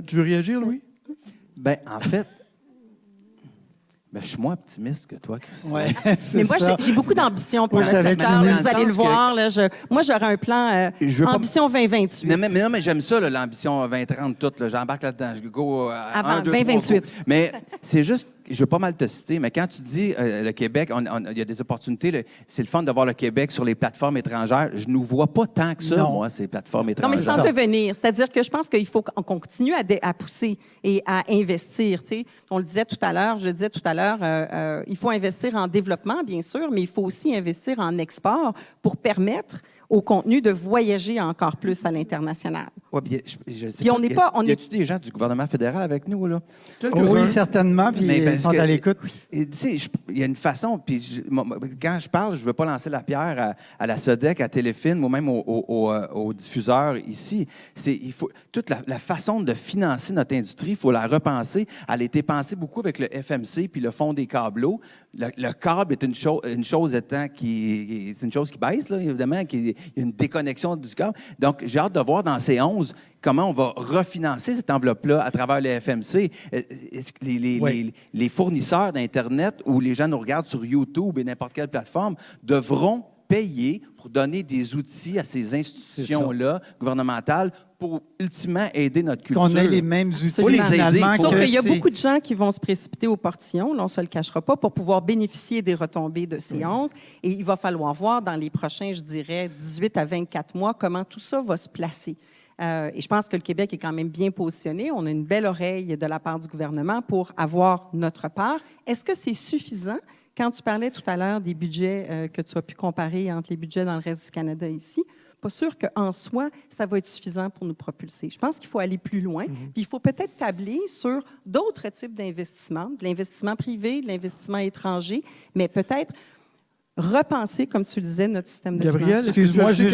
Tu veux réagir, Louis? Bien, en fait, je suis moins optimiste que toi, Christine. Ouais, Mais moi, j'ai beaucoup d'ambition pour Moi, le je savais secteur. que- Là, dans vous le allez le sens que- voir. Là, moi, j'aurais un plan Je veux pas- Ambition 2028. Mais j'aime ça, là, l'ambition 2030, tout. Là, j'embarque là-dedans. Je go Avant 1, 2, 3, 2028. Mais c'est juste, je veux pas mal te citer, mais quand tu dis le Québec, il y a des opportunités. C'est le fun de voir le Québec sur les plateformes étrangères. Je ne vois pas tant que ça, Non. moi, ces plateformes Non, étrangères. mais sans devenir. C'est-à-dire que je pense qu'il faut qu'on continue à pousser et à investir. Tu sais. On le disait tout à l'heure, je le disais tout à l'heure, il faut investir en développement, bien sûr, mais il faut aussi investir en export pour permettre au contenu de voyager encore plus à l'international. Ouais, bien, je sais Puis on n'est pas- Y a-tu des gens du gouvernement fédéral avec nous, là? Oui, certainement, puis Mais ils parce sont que- à l'écoute. Et, tu sais, il y a une façon, puis quand je parle, je ne veux pas lancer la pierre à la SODEC, à Téléfilm ou même aux diffuseurs ici. Il faut, toute la façon de financer notre industrie, il faut la repenser. Elle a été pensée beaucoup avec le FMC puis le Fonds des câbleaux. Le câble est une chose étant c'est une chose qui baisse, là, évidemment, il y a une déconnexion du câble. Donc, j'ai hâte de voir dans ces 11 comment on va refinancer cette enveloppe-là à travers le FMC. Est-ce que les fournisseurs d'Internet ou les gens nous regardent sur YouTube et n'importe quelle plateforme devront payer pour donner des outils à ces institutions-là gouvernementales pour ultimement aider notre culture. Qu'on ait les mêmes outils, Faut les aider. finalement, Sauf que qu'il y a c'est- beaucoup de gens qui vont se précipiter au portillon, là, on ne se le cachera pas, pour pouvoir bénéficier des retombées de ces 11. Et il va falloir voir dans les prochains, je dirais, 18 à 24 mois, comment tout ça va se placer. Et je pense que le Québec est quand même bien positionné. On a une belle oreille de la part du gouvernement pour avoir notre part. Est-ce que c'est suffisant? Quand tu parlais tout à l'heure des budgets que tu as pu comparer entre les budgets dans le reste du Canada ici, pas sûr qu'en soi, ça va être suffisant pour nous propulser. Je pense qu'il faut aller plus loin. Puis il faut peut-être tabler sur d'autres types d'investissements, de l'investissement privé, de l'investissement étranger, mais peut-être repenser, comme tu le disais, notre système de Gabriel, financement. est-ce que tu veux Excuse-moi, ajouter